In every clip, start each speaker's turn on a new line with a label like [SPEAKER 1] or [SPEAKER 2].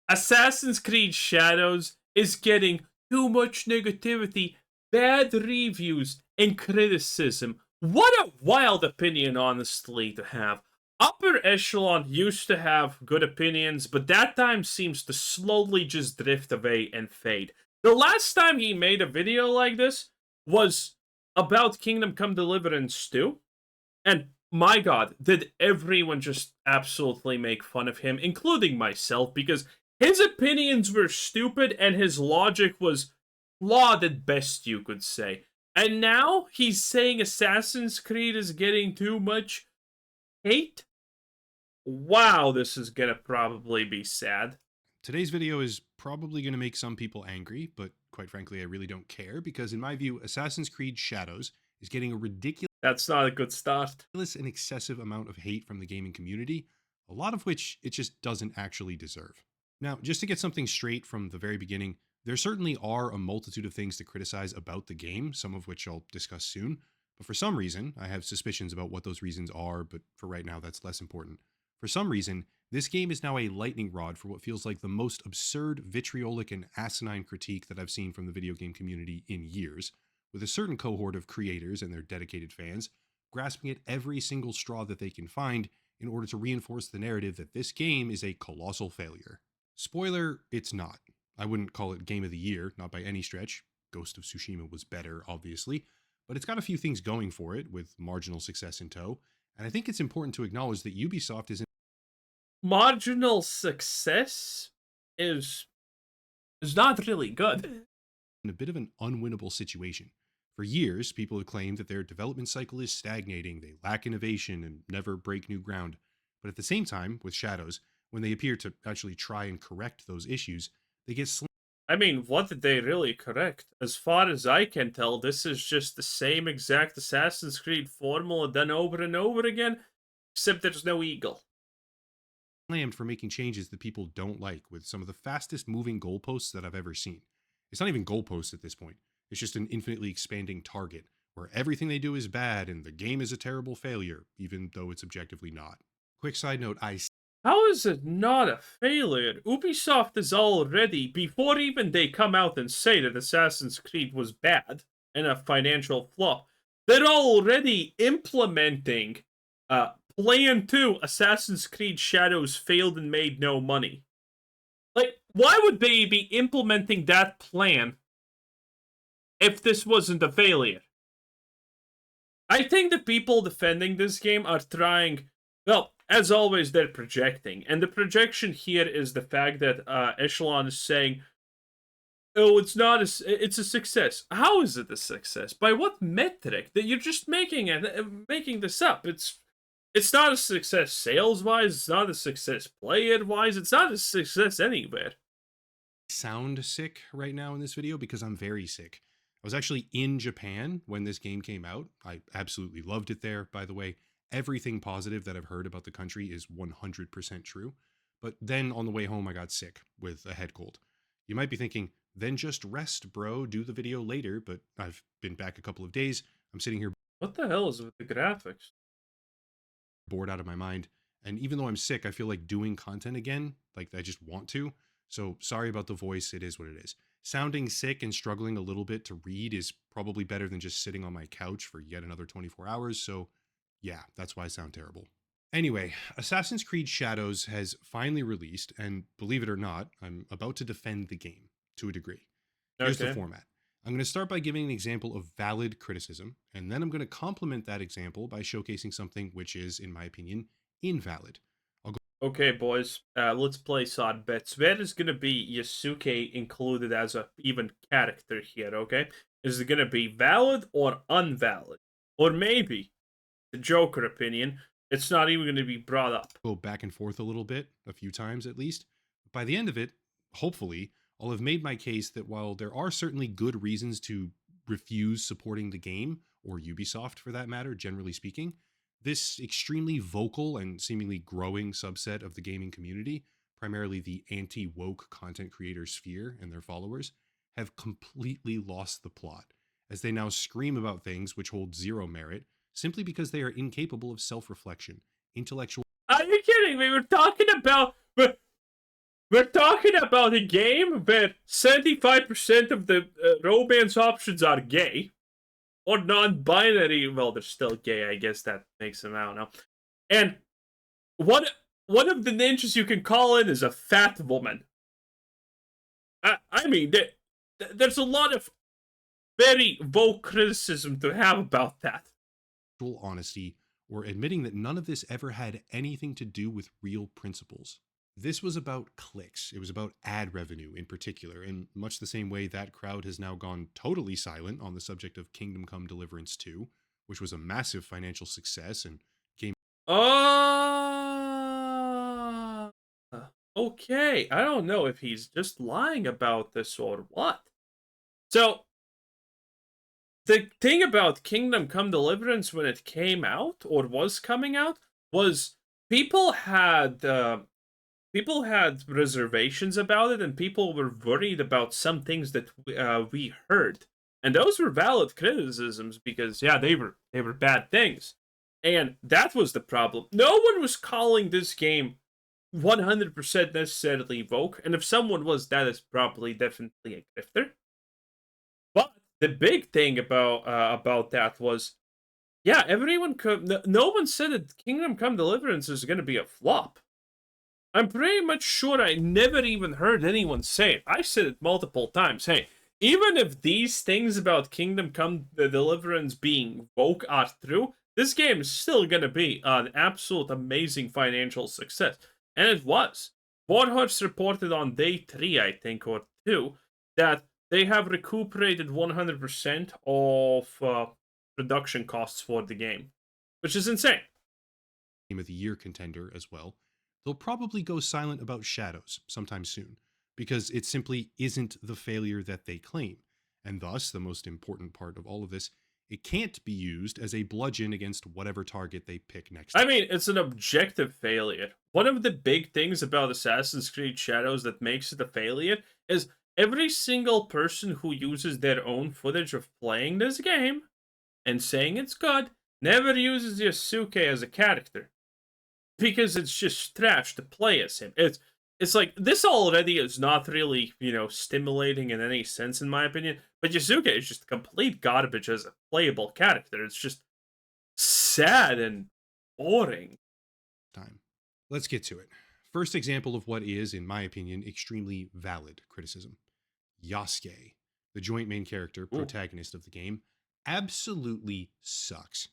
[SPEAKER 1] Assassin's Creed Shadows is getting too much negativity, bad reviews, and criticism. What a wild opinion, honestly, to have. Upper Echelon used to have good opinions, but that time seems to slowly just drift away and fade. The last time he made a video like this was about Kingdom Come Deliverance 2, and my god, did everyone just absolutely make fun of him, including myself, because his opinions were stupid and his logic was flawed at best, you could say. And now he's saying Assassin's Creed is getting too much hate? Wow, this is gonna probably be sad.
[SPEAKER 2] Today's video is probably going to make some people angry, but quite frankly, I really don't care because in my view, Assassin's Creed Shadows is getting a ridiculous
[SPEAKER 1] That's not a good start.
[SPEAKER 2] and excessive amount of hate from the gaming community, a lot of which it just doesn't actually deserve. Now, just to get something straight from the very beginning, there certainly are a multitude of things to criticize about the game, some of which I'll discuss soon, but for some reason, I have suspicions about what those reasons are, but for right now, that's less important. For some reason, this game is now a lightning rod for what feels like the most absurd, vitriolic, and asinine critique that I've seen from the video game community in years, with a certain cohort of creators and their dedicated fans grasping at every single straw that they can find in order to reinforce the narrative that this game is a colossal failure. Spoiler, it's not. I wouldn't call it Game of the Year, not by any stretch. Ghost of Tsushima was better, obviously, but it's got a few things going for it, with marginal success in tow, and I think it's important to acknowledge that Ubisoft is
[SPEAKER 1] Marginal success is not really good.
[SPEAKER 2] in a bit of an unwinnable situation. For years, people have claimed that their development cycle is stagnating, they lack innovation, and never break new ground. But at the same time, with Shadows, when they appear to actually try and correct those issues, they get
[SPEAKER 1] I mean, what did they really correct? As far as I can tell, this is just the same exact Assassin's Creed formula done over and over again, except there's no eagle.
[SPEAKER 2] slammed for making changes that people don't like with some of the fastest moving goalposts that I've ever seen. It's not even goalposts at this point, it's just an infinitely expanding target where everything they do is bad and the game is a terrible failure, even though it's objectively not. Quick side note, I
[SPEAKER 1] How is it not a failure? Ubisoft is already, before even they come out and say that Assassin's Creed was bad and a financial flop, they're already implementing Plan 2 Assassin's Creed Shadows failed and made no money. Like, why would they be implementing that plan if this wasn't a failure? I think the people defending this game are trying, well, as always, they're projecting. And the projection here is the fact that Echelon is saying, oh, it's not it's a success. How is it a success? By what metric? That you're just making this up. It's not a success sales-wise, it's not a success player-wise, it's not a success anywhere.
[SPEAKER 2] sound sick right now in this video because I'm very sick. I was actually in Japan when this game came out. I absolutely loved it there, by the way. Everything positive that I've heard about the country is 100% true. But then on the way home, I got sick with a head cold. You might be thinking, then just rest, bro, do the video later. But I've been back a couple of days. I'm sitting here
[SPEAKER 1] What the hell is with the graphics?
[SPEAKER 2] bored out of my mind. And even though I'm sick, I feel like doing content again. Like I just want to. So sorry about the voice. It is what it is. Sounding sick and struggling a little bit to read is probably better than just sitting on my couch for yet another 24 hours. So yeah, that's why I sound terrible. Anyway, Assassin's Creed Shadows has finally released, and believe it or not, I'm about to defend the game to a degree. Here's the
[SPEAKER 1] Okay.
[SPEAKER 2] format. I'm going to start by giving an example of valid criticism, and then I'm going to complement that example by showcasing something which is, in my opinion, invalid.
[SPEAKER 1] Okay, boys, let's place odd bets. Where is gonna be Yasuke included as a even character here, okay? Is it gonna be valid or unvalid? Or maybe, the Joker opinion, it's not even gonna be brought up.
[SPEAKER 2] Go back and forth a little bit, a few times at least. By the end of it, hopefully, I'll have made my case that while there are certainly good reasons to refuse supporting the game, or Ubisoft for that matter, generally speaking, this extremely vocal and seemingly growing subset of the gaming community, primarily the anti woke content creator sphere and their followers, have completely lost the plot, as they now scream about things which hold zero merit simply because they are incapable of self reflection, intellectual
[SPEAKER 1] Are you kidding me? We're talking about We're talking about a game where 75% of the romance options are gay or non-binary. Well, they're still gay. I guess that makes them, I don't know. And one one of the ninjas you can call in is a fat woman. I mean, there's a lot of very woke criticism to have about that.
[SPEAKER 2] Full honesty, or admitting that none of this ever had anything to do with real principles. This was about clicks. It was about ad revenue in particular, in much the same way that crowd has now gone totally silent on the subject of Kingdom Come Deliverance 2, which was a massive financial success and came.
[SPEAKER 1] Uh, okay. I don't know if he's just lying about this or what. So, the thing about Kingdom Come Deliverance when it came out, or was coming out, was people had people had reservations about it, and people were worried about some things that we heard, and those were valid criticisms because yeah, they were bad things, and that was the problem. No one was calling this game 100% necessarily woke, and if someone was, that is probably definitely a grifter. But the big thing about that was, yeah, everyone could. No one said that Kingdom Come Deliverance is going to be a flop. I'm pretty much sure I never even heard anyone say it. I said it multiple times. Hey, even if these things about Kingdom Come the Deliverance being woke are true, this game is still gonna be an absolute amazing financial success. And it was. Warhorse reported on day 3, I think, or 2, that they have recuperated 100% of production costs for the game, which is insane.
[SPEAKER 2] Game of the Year contender as well, they'll probably go silent about Shadows sometime soon, because it simply isn't the failure that they claim. And thus, the most important part of all of this, it can't be used as a bludgeon against whatever target they pick next.
[SPEAKER 1] I mean, it's an objective failure. One of the big things about Assassin's Creed Shadows that makes it a failure is every single person who uses their own footage of playing this game and saying it's good never uses Yasuke as a character because it's just trash to play as him. It's like this already is not really, stimulating in any sense in my opinion, but Yasuke is just complete garbage as a playable character. It's just sad and boring.
[SPEAKER 2] Time. Let's get to it. First example of what is, in my opinion, extremely valid criticism. Yasuke, the joint main character, protagonist of the game, absolutely sucks.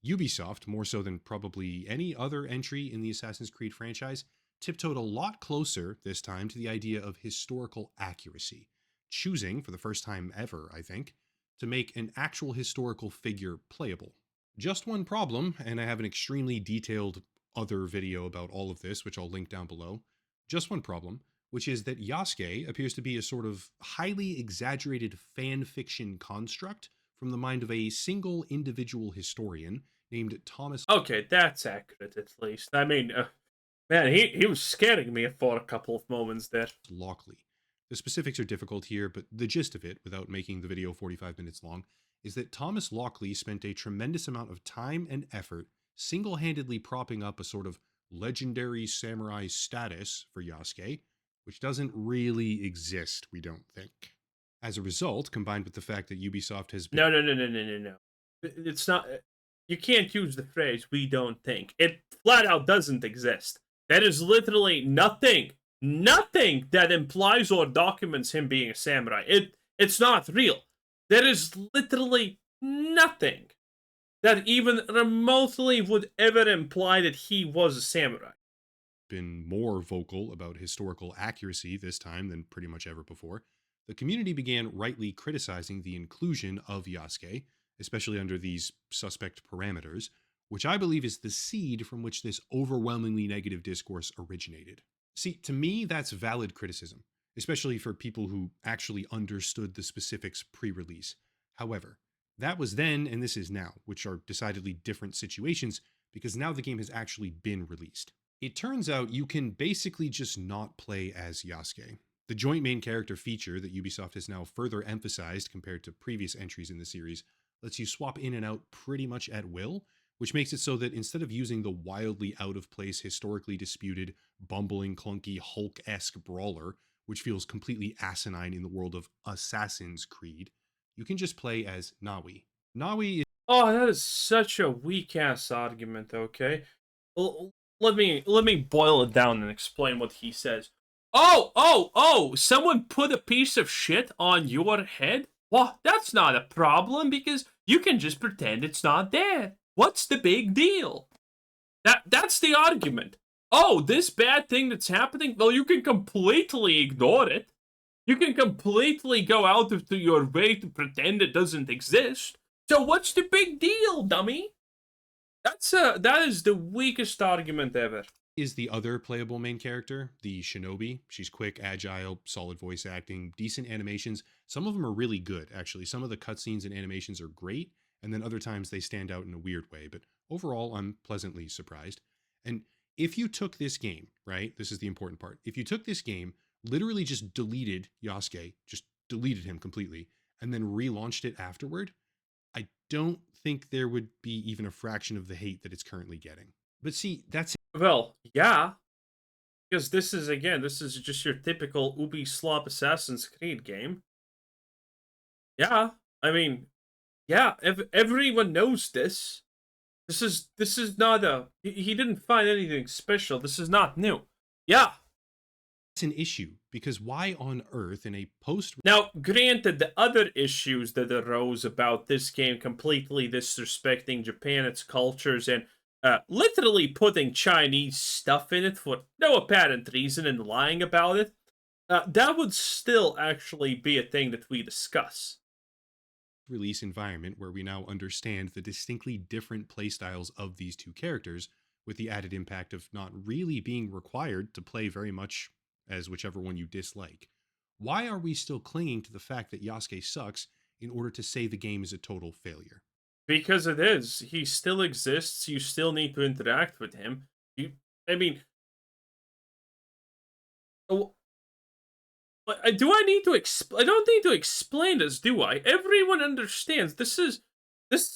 [SPEAKER 2] Ubisoft, more so than probably any other entry in the Assassin's Creed franchise, tiptoed a lot closer this time to the idea of historical accuracy, choosing, for the first time ever, I think, to make an actual historical figure playable. Just one problem, and I have an extremely detailed other video about all of this, which I'll link down below. Just one problem, which is that Yasuke appears to be a sort of highly exaggerated fan fiction construct from the mind of a single individual historian named Thomas.
[SPEAKER 1] Okay, that's accurate at least. I mean, man, he was scaring me for a couple of moments there.
[SPEAKER 2] Lockley. The specifics are difficult here, but the gist of it, without making the video 45 minutes long, is that Thomas Lockley spent a tremendous amount of time and effort single-handedly propping up a sort of legendary samurai status for Yasuke, which doesn't really exist, we don't think. As a result, combined with the fact that Ubisoft has been...
[SPEAKER 1] No. It's not... You can't use the phrase, we don't think. It flat out doesn't exist. That is literally nothing that implies or documents him being a samurai. It's not real. There is literally nothing that even remotely would ever imply that he was a samurai.
[SPEAKER 2] Been more vocal about historical accuracy this time than pretty much ever before. The community began rightly criticizing the inclusion of Yasuke, especially under these suspect parameters, which I believe is the seed from which this overwhelmingly negative discourse originated. See, to me, that's valid criticism, especially for people who actually understood the specifics pre-release. However, that was then and this is now, which are decidedly different situations because now the game has actually been released. It turns out you can basically just not play as Yasuke. The joint main character feature that Ubisoft has now further emphasized compared to previous entries in the series lets you swap in and out pretty much at will, which makes it so that instead of using the wildly out of place, historically disputed, bumbling, clunky, Hulk esque brawler, which feels completely asinine in the world of Assassin's Creed, you can just play as Nawi. Nawi is
[SPEAKER 1] Oh, that is such a weak ass argument, okay? Let me boil it down and explain what he says. Oh, someone put a piece of shit on your head? Well, that's not a problem because you can just pretend it's not there. What's the big deal? That's the argument. Oh, this bad thing that's happening? Well, you can completely ignore it. You can completely go out of your way to pretend it doesn't exist. So what's the big deal, dummy? That is the weakest argument ever.
[SPEAKER 2] the other playable main character, the Shinobi. She's quick, agile, solid voice acting, decent animations. Some of them are really good, actually. Some of the cutscenes and animations are great, and then other times they stand out in a weird way. But overall, I'm pleasantly surprised. And if you took this game, right? This is the important part. If you took this game, literally just deleted Yasuke, just deleted him completely, and then relaunched it afterward, I don't think there would be even a fraction of the hate that it's currently getting. But see, that's
[SPEAKER 1] Well, yeah, because this is just your typical Ubisoft Assassin's Creed game. Yeah, I mean, yeah, everyone knows this. This is not a he didn't find anything special. This is not new. Yeah.
[SPEAKER 2] an issue because why on earth in a post
[SPEAKER 1] Now, granted, the other issues that arose about this game completely disrespecting Japan, its cultures, and literally putting Chinese stuff in it for no apparent reason and lying about it, that would still actually be a thing that we discuss.
[SPEAKER 2] release environment where we now understand the distinctly different playstyles of these two characters, with the added impact of not really being required to play very much as whichever one you dislike. Why are we still clinging to the fact that Yasuke sucks in order to say the game is a total failure?
[SPEAKER 1] Because it is. He still exists. You still need to interact with him. You, I mean, oh, do I need to I don't need to explain this, do I? Everyone understands. This is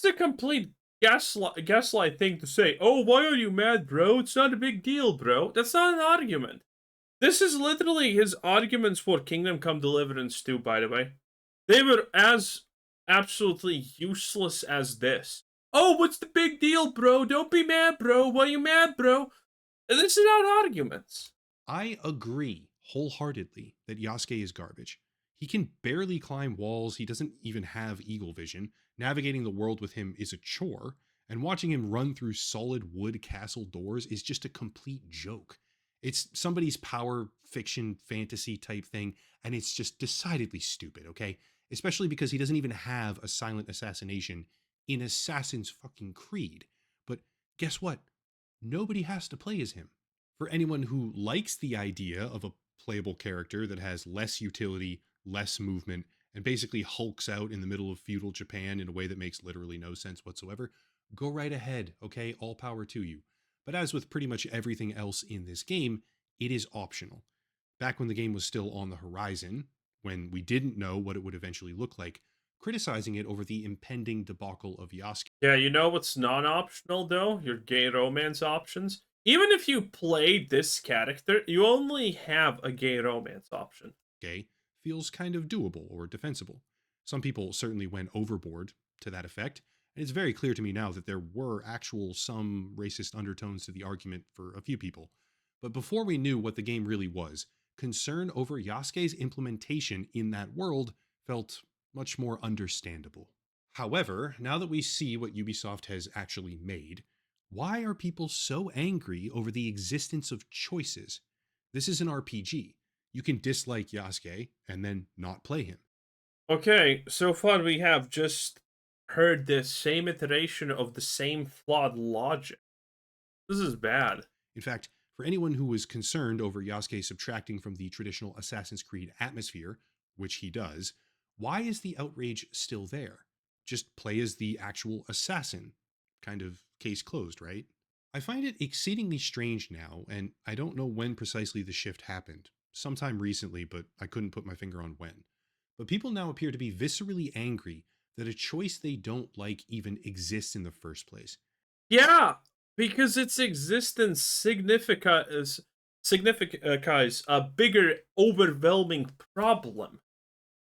[SPEAKER 1] a complete gaslight thing to say. Oh, why are you mad, bro? It's not a big deal, bro. That's not an argument. This is literally his arguments for Kingdom Come Deliverance 2, by the way. They were as absolutely useless as this. Oh, what's the big deal, bro? Don't be mad, bro. Why you mad, bro? This is not arguments.
[SPEAKER 2] I agree wholeheartedly that Yasuke is garbage. He can barely climb walls, he doesn't even have eagle vision. Navigating the world with him is a chore, and watching him run through solid wood castle doors is just a complete joke. It's somebody's power fiction fantasy type thing, and it's just decidedly stupid, okay? Especially because he doesn't even have a silent assassination in Assassin's fucking Creed. But guess what? Nobody has to play as him. For anyone who likes the idea of a playable character that has less utility, less movement, and basically hulks out in the middle of feudal Japan in a way that makes literally no sense whatsoever, go right ahead, okay? All power to you. But as with pretty much everything else in this game, it is optional. Back when the game was still on the horizon, when we didn't know what it would eventually look like, criticizing it over the impending debacle of Yasuke
[SPEAKER 1] Yeah, you know what's non-optional though? Your gay romance options. Even if you play this character, you only have a gay romance option.
[SPEAKER 2] feels kind of doable or defensible. Some people certainly went overboard to that effect, and it's very clear to me now that there were some racist undertones to the argument for a few people. But before we knew what the game really was, concern over Yasuke's implementation in that world felt much more understandable. However, now that we see what Ubisoft has actually made, why are people so angry over the existence of choices? This is an RPG. You can dislike Yasuke and then not play him.
[SPEAKER 1] Okay, so far we have just heard the same iteration of the same flawed logic. This is bad.
[SPEAKER 2] In fact, for anyone who was concerned over Yasuke subtracting from the traditional Assassin's Creed atmosphere, which he does, why is the outrage still there? Just play as the actual assassin. Kind of case closed, right? I find it exceedingly strange now, and I don't know when precisely the shift happened. Sometime recently, but I couldn't put my finger on when. But people now appear to be viscerally angry that a choice they don't like even exists in the first place.
[SPEAKER 1] Yeah, because its existence signifies a bigger, overwhelming problem.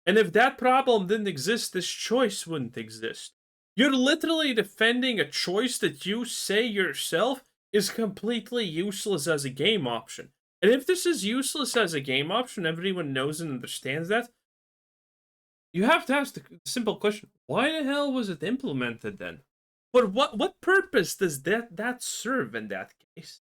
[SPEAKER 1] And if that problem didn't exist, this choice wouldn't exist. You're literally defending a choice that you say yourself is completely useless as a game option. And if this is useless as a game option, everyone knows and understands that, you have to ask the simple question: why the hell was it implemented then? For what purpose does that serve in that case?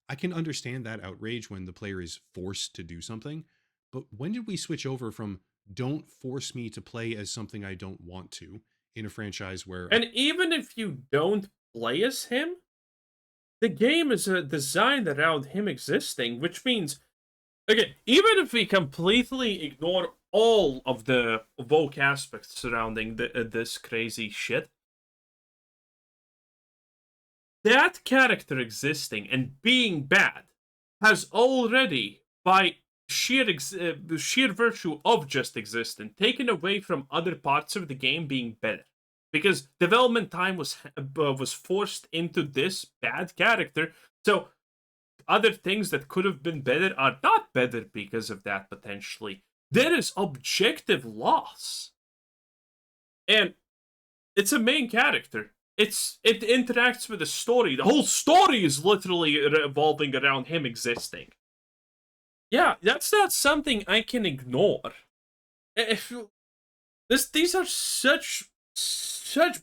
[SPEAKER 2] I can understand that outrage when the player is forced to do something, but when did we switch over from don't force me to play as something I don't want to in a franchise where
[SPEAKER 1] And even if you don't play as him, the game is designed around him existing, which means, okay, even if we completely ignore all of the woke aspects surrounding this crazy shit, that character existing and being bad has already, by sheer virtue of just existing, taken away from other parts of the game being better. Because development time was forced into this bad character, so other things that could have been better are not better because of that potentially. There is objective loss. And it's a main character. It interacts with the story. The whole story is literally revolving around him existing. Yeah, that's not something I can ignore. If these are such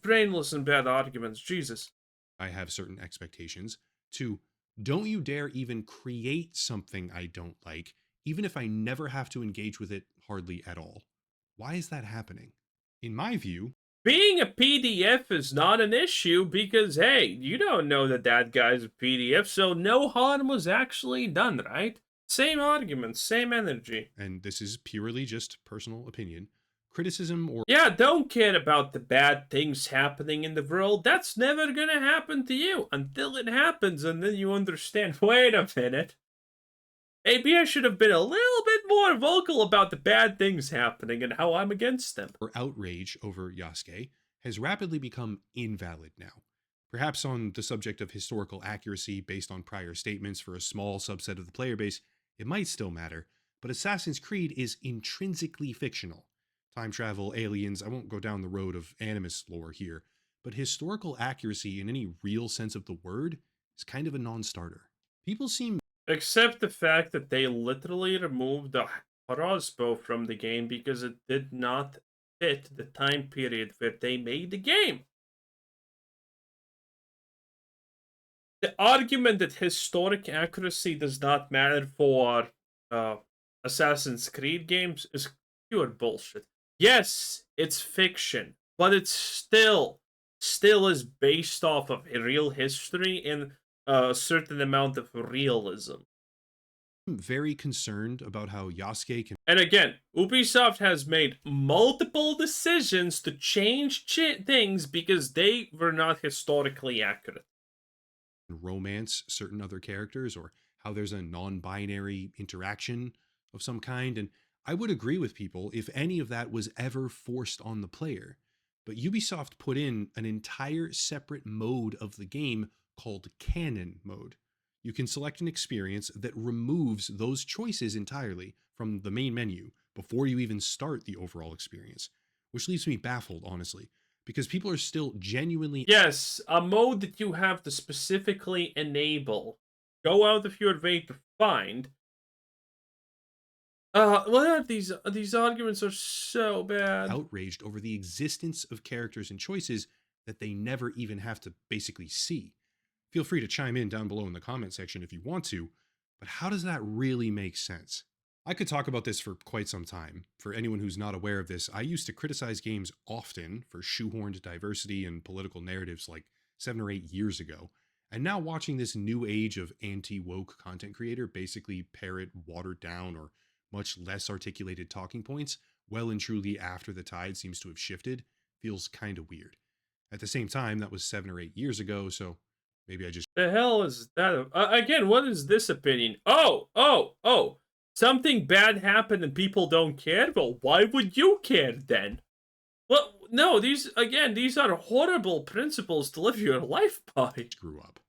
[SPEAKER 1] brainless and bad arguments, Jesus.
[SPEAKER 2] I have certain expectations, to don't you dare even create something I don't like, even if I never have to engage with it hardly at all. Why is that happening? In my view,
[SPEAKER 1] Being a PDF is not an issue because, hey, you don't know that that guy's a PDF, so no harm was actually done, right? Same argument, same energy.
[SPEAKER 2] and this is purely just personal opinion, criticism or
[SPEAKER 1] Yeah, don't care about the bad things happening in the world. That's never gonna happen to you until it happens, and then you understand, wait a minute. Maybe I should have been a little bit more vocal about the bad things happening and how I'm against them.
[SPEAKER 2] outrage over Yasuke has rapidly become invalid now. Perhaps on the subject of historical accuracy based on prior statements for a small subset of the player base, it might still matter, but Assassin's Creed is intrinsically fictional. Time travel, aliens, I won't go down the road of animus lore here, but historical accuracy in any real sense of the word is kind of a non starter. People seem
[SPEAKER 1] Except the fact that they literally removed the crossbow from the game because it did not fit the time period where they made the game. The argument that historic accuracy does not matter for uh, Assassin's Creed games is pure bullshit. Yes, it's fiction, but it's still is based off of a real history and a certain amount of realism.
[SPEAKER 2] very concerned about how Yasuke can
[SPEAKER 1] And again, Ubisoft has made multiple decisions to change things because they were not historically accurate.
[SPEAKER 2] romance certain other characters or how there's a non binary interaction of some kind. And I would agree with people if any of that was ever forced on the player. But Ubisoft put in an entire separate mode of the game called canon mode. You can select an experience that removes those choices entirely from the main menu before you even start the overall experience, which leaves me baffled, honestly, because people are still genuinely
[SPEAKER 1] Yes, a mode that you have to specifically enable. Go out of your way to find. Well, these arguments are so bad.
[SPEAKER 2] outraged over the existence of characters and choices that they never even have to basically see. Feel free to chime in down below in the comment section if you want to, but how does that really make sense? I could talk about this for quite some time. For anyone who's not aware of this, I used to criticize games often for shoehorned diversity and political narratives like 7 or 8 years ago. And now watching this new age of anti-woke content creator basically parrot watered down or much less articulated talking points well and truly after the tide seems to have shifted feels kind of weird. At the same time, that was 7 or 8 years ago, so maybe I just
[SPEAKER 1] The hell is that? Again, what is this opinion? Oh. Something bad happened and people don't care? Well, why would you care then? Well, no, these are horrible principles to live your life by.
[SPEAKER 2] Screw up.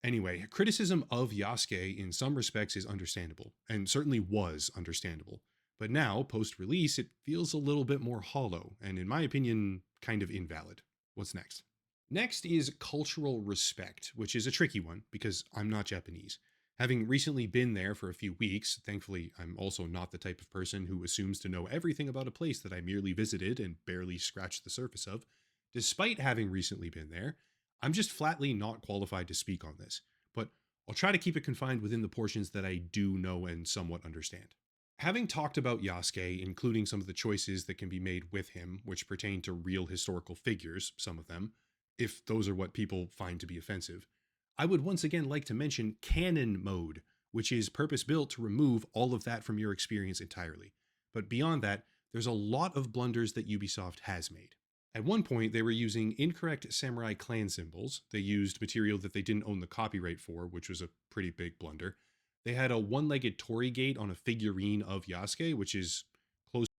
[SPEAKER 2] Anyway, criticism of Yasuke in some respects is understandable, and certainly was understandable. But now, post release, it feels a little bit more hollow, and in my opinion, kind of invalid. What's next? Next is cultural respect, which is a tricky one because I'm not Japanese. Having recently been there for a few weeks, thankfully, I'm also not the type of person who assumes to know everything about a place that I merely visited and barely scratched the surface of. Despite having recently been there, I'm just flatly not qualified to speak on this, but I'll try to keep it confined within the portions that I do know and somewhat understand. Having talked about Yasuke, including some of the choices that can be made with him, which pertain to real historical figures, some of them, if those are what people find to be offensive, I would once again like to mention canon mode, which is purpose built to remove all of that from your experience entirely. But beyond that, there's a lot of blunders that Ubisoft has made. At one point, they were using incorrect samurai clan symbols. They used material that they didn't own the copyright for, which was a pretty big blunder. They had a one-legged Torii gate on a figurine of Yasuke, which is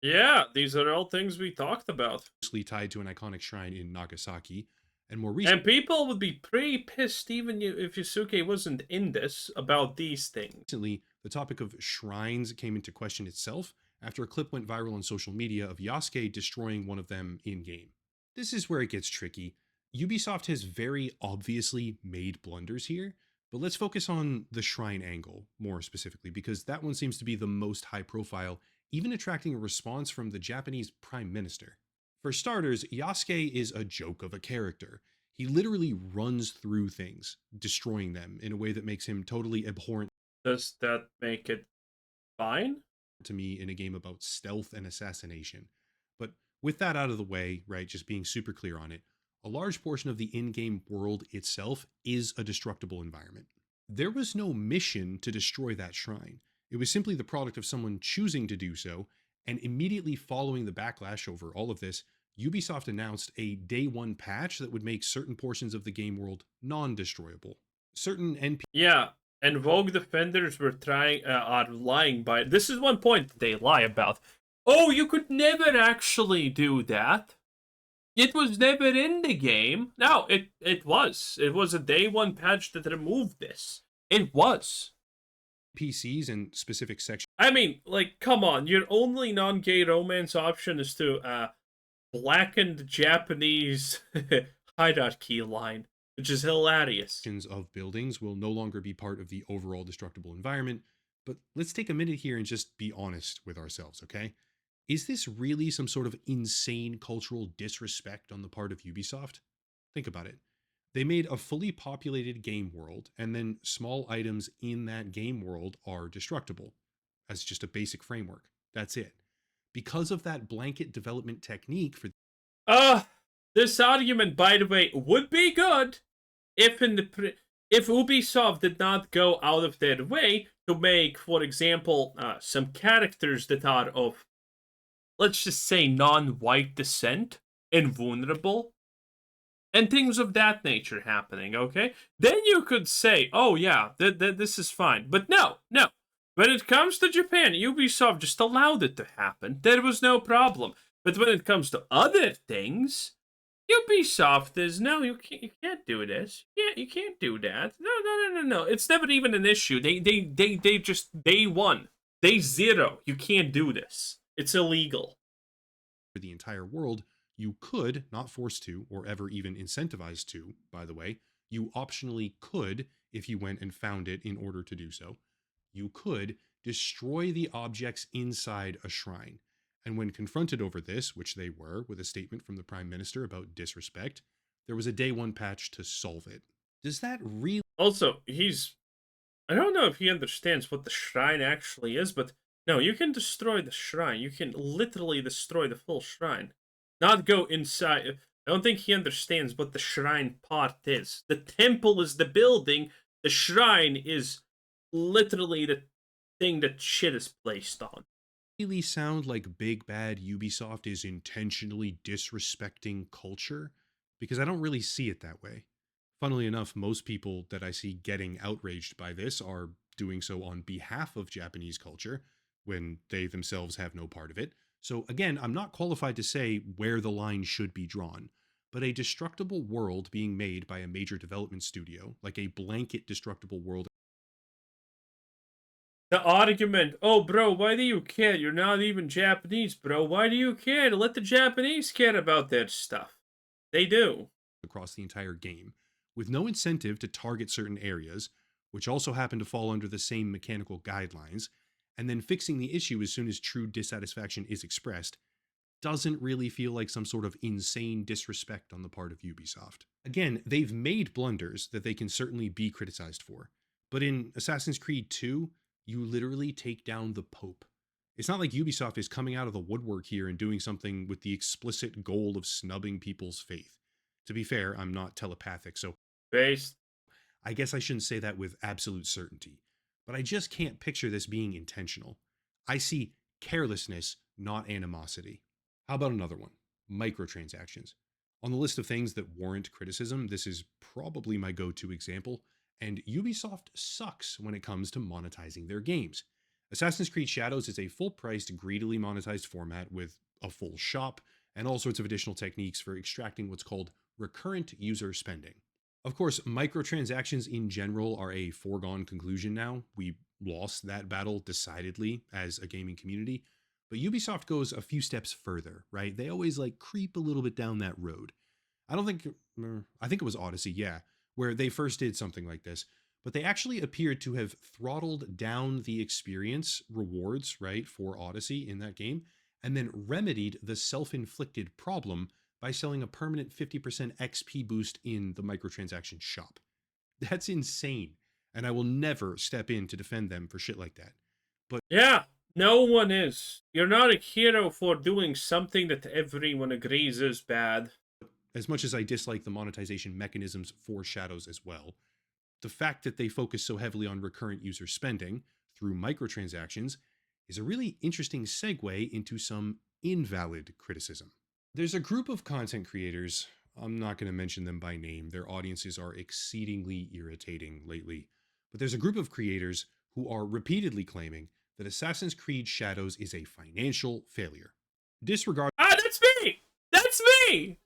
[SPEAKER 1] Yeah, these are all things we talked about.
[SPEAKER 2] closely tied to an iconic shrine in Nagasaki. And more
[SPEAKER 1] And people would be pretty pissed even if Yasuke wasn't in this about these things.
[SPEAKER 2] recently, the topic of shrines came into question itself after a clip went viral on social media of Yasuke destroying one of them in-game. This is where it gets tricky. Ubisoft has very obviously made blunders here, but let's focus on the shrine angle more specifically, because that one seems to be the most high profile, even attracting a response from the Japanese Prime Minister. For starters, Yasuke is a joke of a character. He literally runs through things, destroying them in a way that makes him totally abhorrent
[SPEAKER 1] Does that make it fine?
[SPEAKER 2] to me in a game about stealth and assassination. But with that out of the way, right, just being super clear on it, a large portion of the in game world itself is a destructible environment. There was no mission to destroy that shrine. It was simply the product of someone choosing to do so, and immediately following the backlash over all of this, Ubisoft announced a day one patch that would make certain portions of the game world non destroyable. Certain
[SPEAKER 1] Yeah, and Vogue defenders were are lying by. This is one point they lie about. Oh, you could never actually do that. It was never in the game. No, it was. It was a day one patch that removed this. It was.
[SPEAKER 2] NPCs and specific sections
[SPEAKER 1] I mean, like, come on. Your only non-gay romance option is to blacken the Japanese hierarchy line, which is hilarious.
[SPEAKER 2] of buildings will no longer be part of the overall destructible environment. But let's take a minute here and just be honest with ourselves, okay? Is this really some sort of insane cultural disrespect on the part of Ubisoft? Think about it. They made a fully populated game world, and then small items in that game world are destructible as just a basic framework. That's it. Because of that blanket development technique for
[SPEAKER 1] Uh, this argument, by the way, would be good if if Ubisoft did not go out of their way to make, for example, some characters that are of, let's just say, non-white descent, invulnerable, and things of that nature happening, okay? Then you could say, oh yeah, this is fine. But no, no. When it comes to Japan, Ubisoft just allowed it to happen. There was no problem. But when it comes to other things, Ubisoft is, no, you can't do this. Yeah, you can't do that. No, no, no, no, no. It's never even an issue. They just, day one, day zero, you can't do this. It's illegal.
[SPEAKER 2] the entire world, you could, not forced to, or ever even incentivized to, by the way, you optionally could, if you went and found it in order to do so, you could destroy the objects inside a shrine. And when confronted over this, which they were, with a statement from the Prime Minister about disrespect, there was a day one patch to solve it. Does that really
[SPEAKER 1] Also, I don't know if he understands what the shrine actually is, but no, you can destroy the shrine. You can literally destroy the full shrine. Not go inside. I don't think he understands what the shrine part is. The temple is the building, the shrine is literally the thing that shit is placed on.
[SPEAKER 2] really sound like big bad Ubisoft is intentionally disrespecting culture? Because I don't really see it that way. Funnily enough, most people that I see getting outraged by this are doing so on behalf of Japanese culture when they themselves have no part of it. So again, I'm not qualified to say where the line should be drawn, but a destructible world being made by a major development studio, like a blanket destructible world.
[SPEAKER 1] The argument, oh, bro, why do you care? You're not even Japanese, bro. Why do you care? Let the Japanese care about that stuff. They do.
[SPEAKER 2] Across the entire game, with no incentive to target certain areas, which also happen to fall under the same mechanical guidelines, and then fixing the issue as soon as true dissatisfaction is expressed, doesn't really feel like some sort of insane disrespect on the part of Ubisoft. Again, they've made blunders that they can certainly be criticized for, but in Assassin's Creed 2, you literally take down the Pope. It's not like Ubisoft is coming out of the woodwork here and doing something with the explicit goal of snubbing people's faith. To be fair, I'm not telepathic, so
[SPEAKER 1] Based.
[SPEAKER 2] I guess I shouldn't say that with absolute certainty. But I just can't picture this being intentional. I see carelessness, not animosity. How about another one? Microtransactions. On the list of things that warrant criticism, this is probably my go to example, and Ubisoft sucks when it comes to monetizing their games. Assassin's Creed Shadows is a full priced, greedily monetized format with a full shop and all sorts of additional techniques for extracting what's called recurrent user spending. Of course, microtransactions in general are a foregone conclusion now. We lost that battle decidedly as a gaming community. But Ubisoft goes a few steps further, right? They always like creep a little bit down that road. I don't think, I think it was Odyssey, yeah, where they first did something like this. But they actually appeared to have throttled down the experience rewards, right, for Odyssey in that game, and then remedied the self inflicted problem by selling a permanent 50% XP boost in the microtransaction shop. That's insane, and I will never step in to defend them for shit like that. But
[SPEAKER 1] Yeah, no one is. You're not a hero for doing something that everyone agrees is bad.
[SPEAKER 2] as much as I dislike the monetization mechanisms for Shadows as well, the fact that they focus so heavily on recurrent user spending through microtransactions is a really interesting segue into some invalid criticism. There's a group of content creators, I'm not going to mention them by name, their audiences are exceedingly irritating lately, but there's a group of creators who are repeatedly claiming that Assassin's Creed Shadows is a financial failure. Disregard
[SPEAKER 1] Ah, that's me! That's me!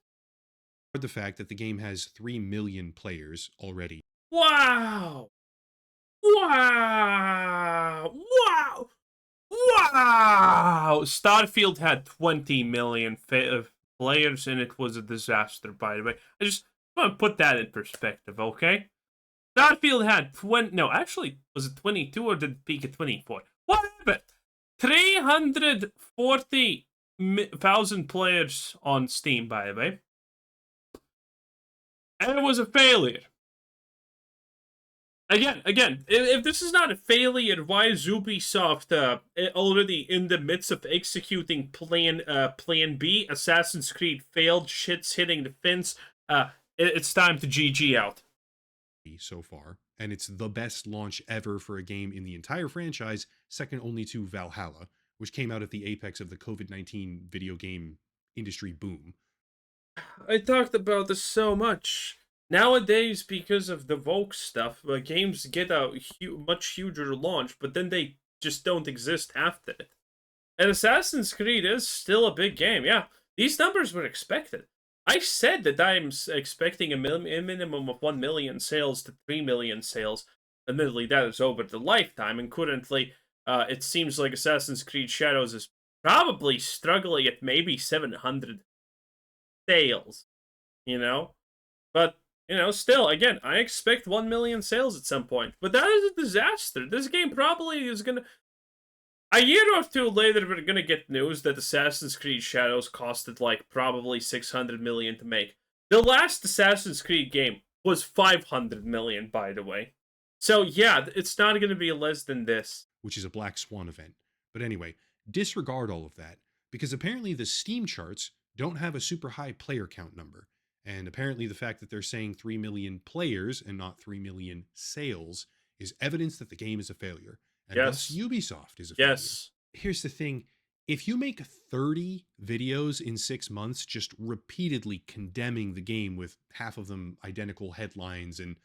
[SPEAKER 2] the fact that the game has 3 million players already.
[SPEAKER 1] Wow! Wow! Wow! Wow! Starfield had 20 million players and it was a disaster, by the way. I just want to put that in perspective, okay? Starfield had 20. No, actually, was it 22 or did it peak at 24? Whatever! 340,000 players on Steam, by the way. And it was a failure. Again, if this is not a failure, why is Ubisoft already in the midst of executing Plan B? Assassin's Creed failed, shit's hitting the fence. It's time to GG out.
[SPEAKER 2] So far, and it's the best launch ever for a game in the entire franchise, second only to Valhalla, which came out at the apex of the COVID-19 video game industry boom.
[SPEAKER 1] I talked about this so much. Nowadays, because of the woke stuff, games get a much huger launch, but then they just don't exist after it. And Assassin's Creed is still a big game. Yeah, these numbers were expected. I said that I'm expecting a minimum of 1 million sales to 3 million sales. Admittedly, that is over the lifetime, and currently, it seems like Assassin's Creed Shadows is probably struggling at maybe 700 sales, you know? But, still, again, I expect 1 million sales at some point. But that is a disaster. This game probably is gonna... A year or two later, we're gonna get news that Assassin's Creed Shadows costed, like, probably 600 million to make. The last Assassin's Creed game was 500 million, by the way. So, yeah, it's not gonna be less than this.
[SPEAKER 2] Which is a Black Swan event. But anyway, disregard all of that, because apparently the Steam charts don't have a super high player count number. And apparently the fact that they're saying 3 million players and not 3 million sales is evidence that the game is a failure. And thus Ubisoft is a failure.
[SPEAKER 1] Yes.
[SPEAKER 2] Here's the thing. If you make 30 videos in 6 months just repeatedly condemning the game with half of them identical headlines and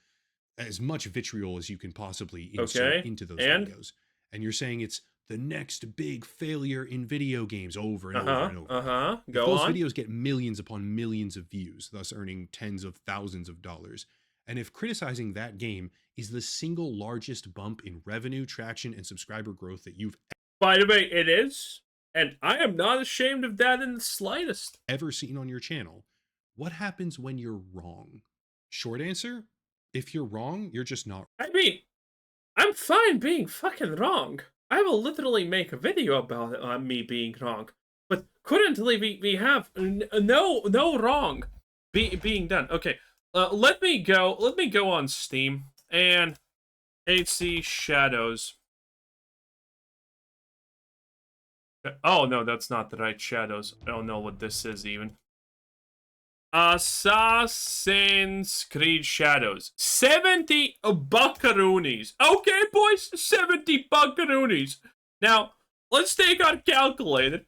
[SPEAKER 2] as much vitriol as you can possibly insert into those videos, and you're saying it's the next big failure in video games over and over
[SPEAKER 1] Uh-huh.
[SPEAKER 2] and over.
[SPEAKER 1] Uh-huh.
[SPEAKER 2] If
[SPEAKER 1] Go
[SPEAKER 2] those
[SPEAKER 1] on.
[SPEAKER 2] videos get millions upon millions of views, thus earning tens of thousands of dollars, and if criticizing that game is the single largest bump in revenue, traction, and subscriber growth that you've
[SPEAKER 1] By the way, it is. And I am not ashamed of that in the slightest.
[SPEAKER 2] ever seen on your channel, what happens when you're wrong? Short answer, if you're wrong, you're just not.
[SPEAKER 1] I mean, I'm fine being fucking wrong. I will literally make a video about me being wrong. But currently we have no wrong being done. Okay, let me go on Steam and HC Shadows. Oh no, that's not the right Shadows. I don't know what this is even. Assassin's Creed Shadows. 70 buckaroonies. Okay, boys, 70 buckaroonies. Now, let's take our calculator.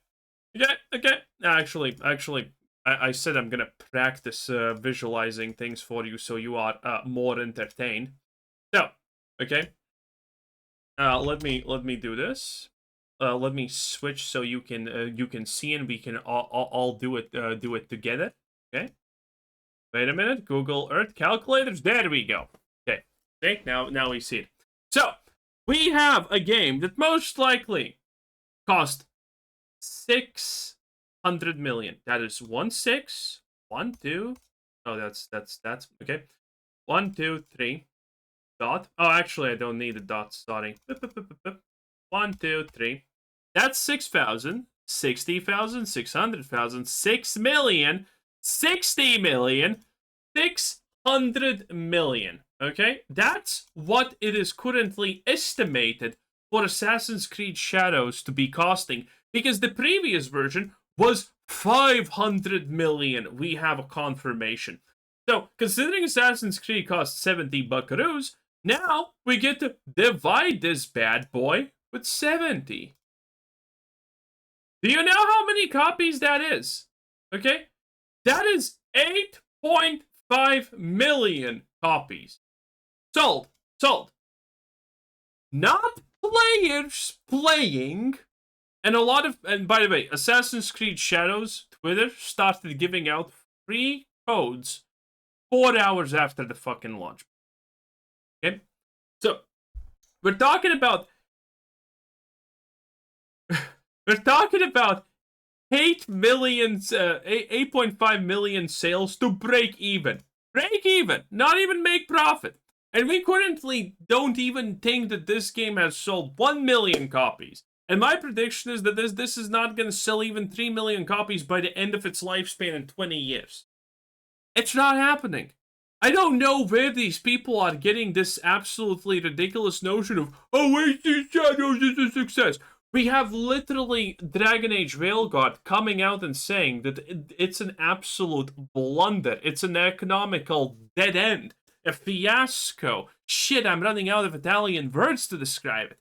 [SPEAKER 1] Okay. Actually, I said I'm gonna practice visualizing things for you so you are more entertained. So, okay. Let me do this. Let me switch so you can see and we can all do it together. Okay. Wait a minute. Google Earth calculators. There we go. Okay. Okay. Now we see it. So we have a game that most likely cost 600 million. That is 1 6 1 2. Oh, that's okay. 1 2 3 dot. Oh, actually, I don't need a dot. Sorry. 1 2 3. That's 6,000, 60,000, 600,000, 6 million, 60 million, 600 million. Okay? That's what it is currently estimated for Assassin's Creed Shadows to be costing, because the previous version was 500 million. We have a confirmation. So, considering Assassin's Creed cost 70 buckaroos, now we get to divide this bad boy with 70. Do you know how many copies that is? Okay? That is 8.5 million copies. Sold. Not players playing. And by the way, Assassin's Creed Shadows Twitter started giving out free codes 4 hours after the fucking launch. Okay? So, we're talking about 8 million, 8.5 million sales to break even. Break even, not even make profit. And we currently don't even think that this game has sold 1 million copies. And my prediction is that this is not going to sell even 3 million copies by the end of its lifespan in 20 years. It's not happening. I don't know where these people are getting this absolutely ridiculous notion of, oh, HC Shadows is a success. We have literally Dragon Age Veilguard coming out and saying that it's an absolute blunder. It's an economical dead end. A fiasco. Shit, I'm running out of Italian words to describe it.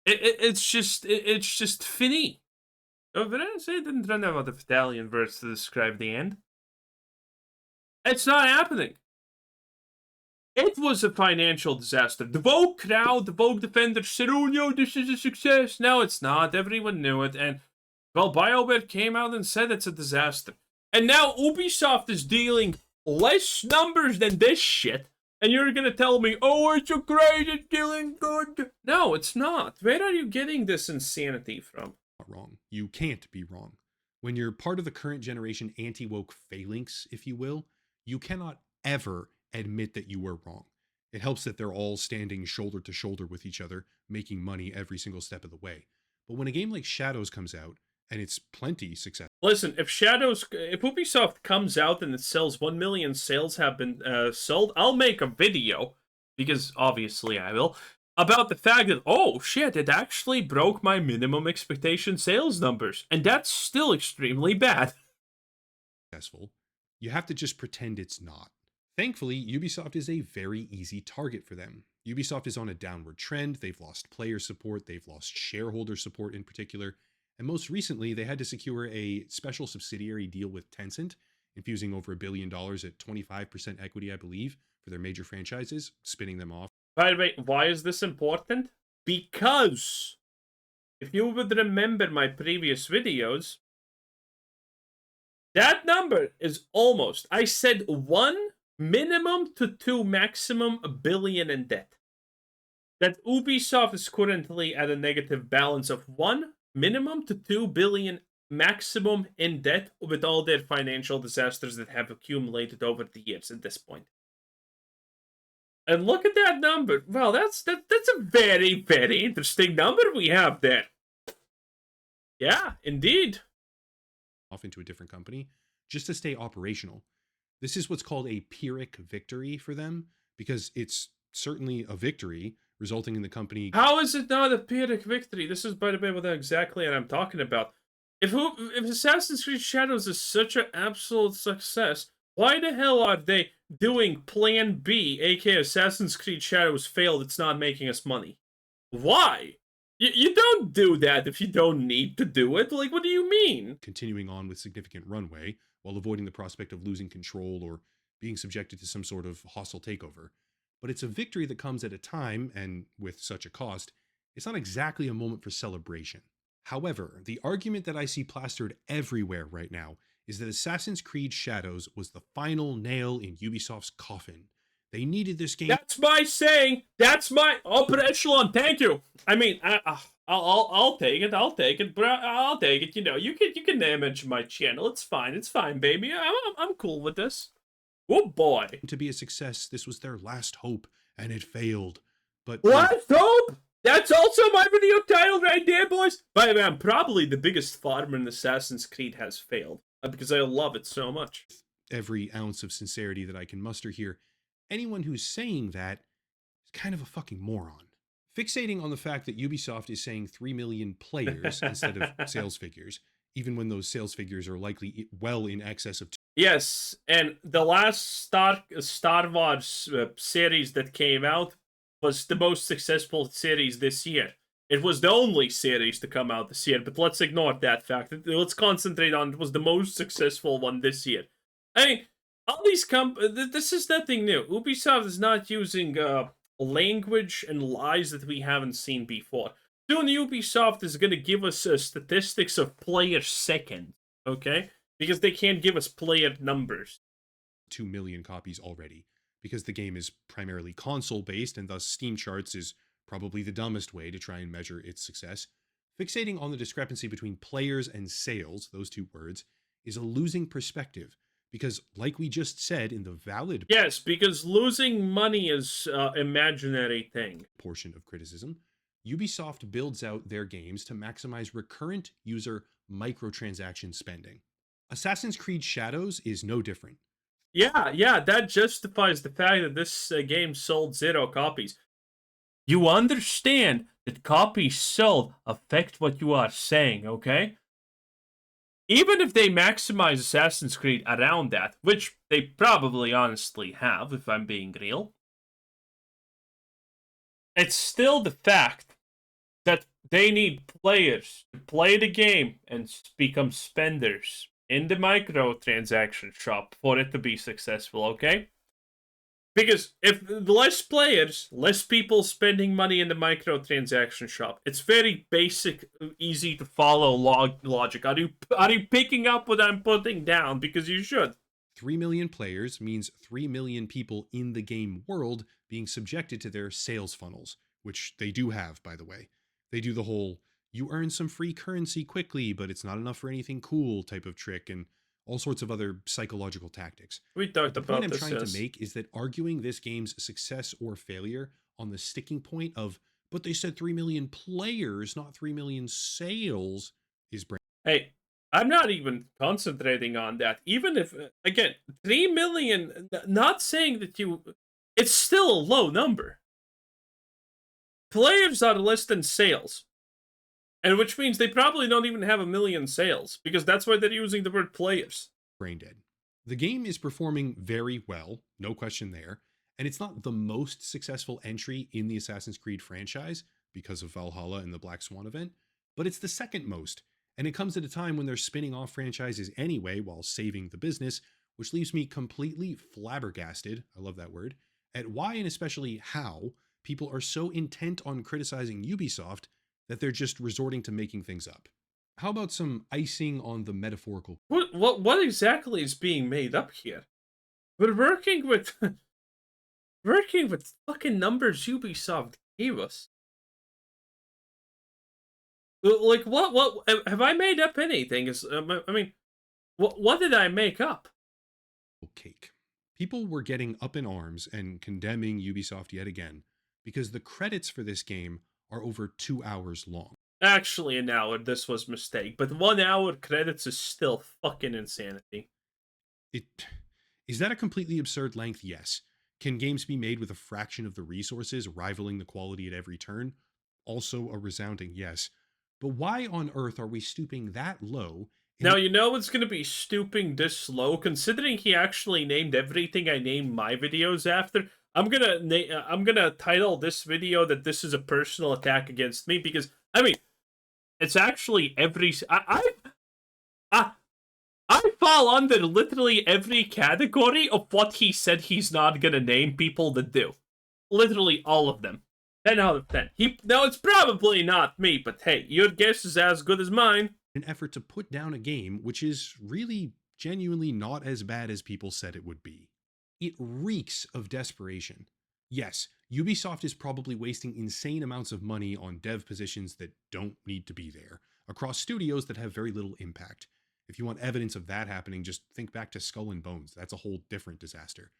[SPEAKER 1] It's just fini. Oh, but I say I didn't run out of Italian words to describe the end. It's not happening. It was a financial disaster. The woke crowd, the woke defenders said, oh no, this is a success. No, it's not. Everyone knew it. And, well, BioWare came out and said it's a disaster. And now Ubisoft is dealing less numbers than this shit. And you're gonna tell me, oh, it's so great, it's dealing good. No, it's not. Where are you getting this insanity from?
[SPEAKER 2] Wrong. You can't be wrong. When you're part of the current generation anti-woke phalanx, if you will, you cannot ever admit that you were wrong. It helps that they're all standing shoulder to shoulder with each other, making money every single step of the way. But when a game like Shadows comes out, and it's plenty successful.
[SPEAKER 1] Listen, if Ubisoft comes out and it sells 1 million sales have been sold, I'll make a video, because obviously I will, about the fact that, oh shit, it actually broke my minimum expectation sales numbers, and that's still extremely bad.
[SPEAKER 2] Successful, you have to just pretend it's not. Thankfully, Ubisoft is a very easy target for them. Ubisoft is on a downward trend, they've lost player support, they've lost shareholder support in particular, and most recently they had to secure a special subsidiary deal with Tencent, infusing over $1 billion at 25% equity, I believe, for their major franchises, spinning them off.
[SPEAKER 1] By the way, why is this important? Because if you would remember my previous videos, that number is almost, I said 1 minimum to 2 maximum billion in debt. That Ubisoft is currently at a negative balance of 1 minimum to 2 billion maximum in debt with all their financial disasters that have accumulated over the years at this point. And look at that number. Well, that's a very, very interesting number we have there. Yeah, indeed.
[SPEAKER 2] Off into a different company just to stay operational. This is what's called a Pyrrhic victory for them because it's certainly a victory, resulting in the company.
[SPEAKER 1] How is it not a Pyrrhic victory? This is, by the way, what exactly I'm talking about. If Assassin's Creed Shadows is such an absolute success, why the hell are they doing Plan B, aka Assassin's Creed Shadows failed, it's not making us money? Why? You don't do that if you don't need to do it. Like, what do you mean?
[SPEAKER 2] Continuing on with significant runway while avoiding the prospect of losing control or being subjected to some sort of hostile takeover. But it's a victory that comes at a time, and with such a cost, it's not exactly a moment for celebration. However, the argument that I see plastered everywhere right now is that Assassin's Creed Shadows was the final nail in Ubisoft's coffin. They needed this game.
[SPEAKER 1] That's my saying. That's my Echelon. Thank you. I mean, I'll take it. I'll take it. But I'll take it. You know, you can mention my channel. It's fine. It's fine, baby. I'm cool with this. Oh boy.
[SPEAKER 2] To be a success, this was their last hope, and it failed. But
[SPEAKER 1] last hope. That's also my video title right there, boys. By the way, I'm probably the biggest farmer in Assassin's Creed has failed because I love it so much.
[SPEAKER 2] Every ounce of sincerity that I can muster here. Anyone who's saying that is kind of a fucking moron. Fixating on the fact that Ubisoft is saying 3 million players instead of sales figures, even when those sales figures are likely well in excess of.
[SPEAKER 1] Yes, and the last Star Wars series that came out was the most successful series this year. It was the only series to come out this year, but let's ignore that fact. Let's concentrate on it was the most successful one this year. I mean, all these this is nothing new. Ubisoft is not using language and lies that we haven't seen before. Soon Ubisoft is going to give us statistics of player seconds, okay? Because they can't give us player numbers.
[SPEAKER 2] 2 million copies already, because the game is primarily console-based, and thus Steam charts is probably the dumbest way to try and measure its success. Fixating on the discrepancy between players and sales, those two words, is a losing perspective. Because, like we just said in the valid...
[SPEAKER 1] Yes, because losing money is an imaginary thing.
[SPEAKER 2] ...portion of criticism, Ubisoft builds out their games to maximize recurrent user microtransaction spending. Assassin's Creed Shadows is no different.
[SPEAKER 1] Yeah, that justifies the fact that this game sold 0 copies. You understand that copies sold affect what you are saying, okay? Even if they maximize Assassin's Creed around that, which they probably honestly have, if I'm being real, it's still the fact that they need players to play the game and become spenders in the microtransaction shop for it to be successful, okay? Because if less players, less people spending money in the microtransaction shop, it's very basic, easy to follow logic. Are you picking up what I'm putting down? Because you should.
[SPEAKER 2] 3 million players means 3 million people in the game world being subjected to their sales funnels, which they do have, by the way. They do the whole, you earn some free currency quickly, but it's not enough for anything cool type of trick, and all sorts of other psychological tactics.
[SPEAKER 1] We talked about this.
[SPEAKER 2] The point I'm trying to make is that arguing this game's success or failure on the sticking point of, but they said 3 million players, not 3 million sales, is brain.
[SPEAKER 1] Hey, I'm not even concentrating on that. Even if, again, 3 million, not saying that it's still a low number. Players are less than sales. And which means they probably don't even have 1 million sales, because that's why they're using the word players.
[SPEAKER 2] Brain dead. The game is performing very well, no question there, and it's not the most successful entry in the Assassin's Creed franchise because of Valhalla and the Black Swan event, but it's the second most, and it comes at a time when they're spinning off franchises anyway while saving the business, which leaves me completely flabbergasted, I love that word, at why and especially how people are so intent on criticizing Ubisoft that they're just resorting to making things up. How about some icing on the metaphorical?
[SPEAKER 1] What exactly is being made up here? We're working with working with fucking numbers Ubisoft gave us. Like what have I made up anything? I mean, what did I make up?
[SPEAKER 2] Cake. People were getting up in arms and condemning Ubisoft yet again because the credits for this game are over 2 hours long.
[SPEAKER 1] Actually, an hour. This was mistake, but 1 hour credits is still fucking insanity.
[SPEAKER 2] It is that a completely absurd length? Yes. Can games be made with a fraction of the resources, rivaling the quality at every turn? Also a resounding yes. But why on earth are we stooping that low?
[SPEAKER 1] Now you know it's gonna be stooping this low, considering he actually named everything I named my videos after. I'm gonna title this video that this is a personal attack against me because I mean, it's actually I fall under literally every category of what he said he's not gonna name people that do. Literally all of them. 10 out of 10. Now it's probably not me, but hey, your guess is as good as mine.
[SPEAKER 2] An effort to put down a game which is really genuinely not as bad as people said it would be. It reeks of desperation. Yes, Ubisoft is probably wasting insane amounts of money on dev positions that don't need to be there, across studios that have very little impact. If you want evidence of that happening, just think back to Skull and Bones. That's a whole different disaster.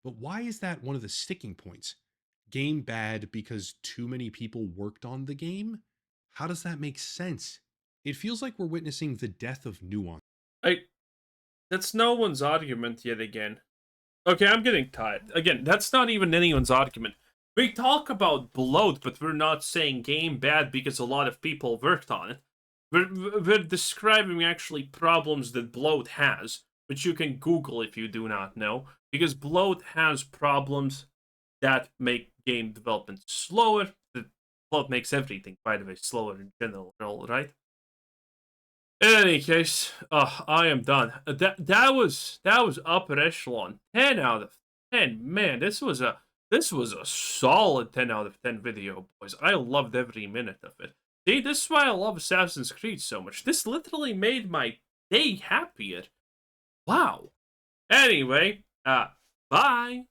[SPEAKER 2] But why is that one of the sticking points? Game bad because too many people worked on the game? How does that make sense? It feels like we're witnessing the death of nuance.
[SPEAKER 1] That's no one's argument yet again. Okay, I'm getting tired. Again, that's not even anyone's argument. We talk about bloat, but we're not saying game bad because a lot of people worked on it. We're describing actually problems that bloat has, which you can Google if you do not know, because bloat has problems that make game development slower. The bloat makes everything, by the way, slower in general, right? In any case, I am done. That was upper echelon. 10 out of 10. Man, this was a solid 10 out of 10 video, boys. I loved every minute of it. See, this is why I love Assassin's Creed so much. This literally made my day happier. Wow. Anyway, bye.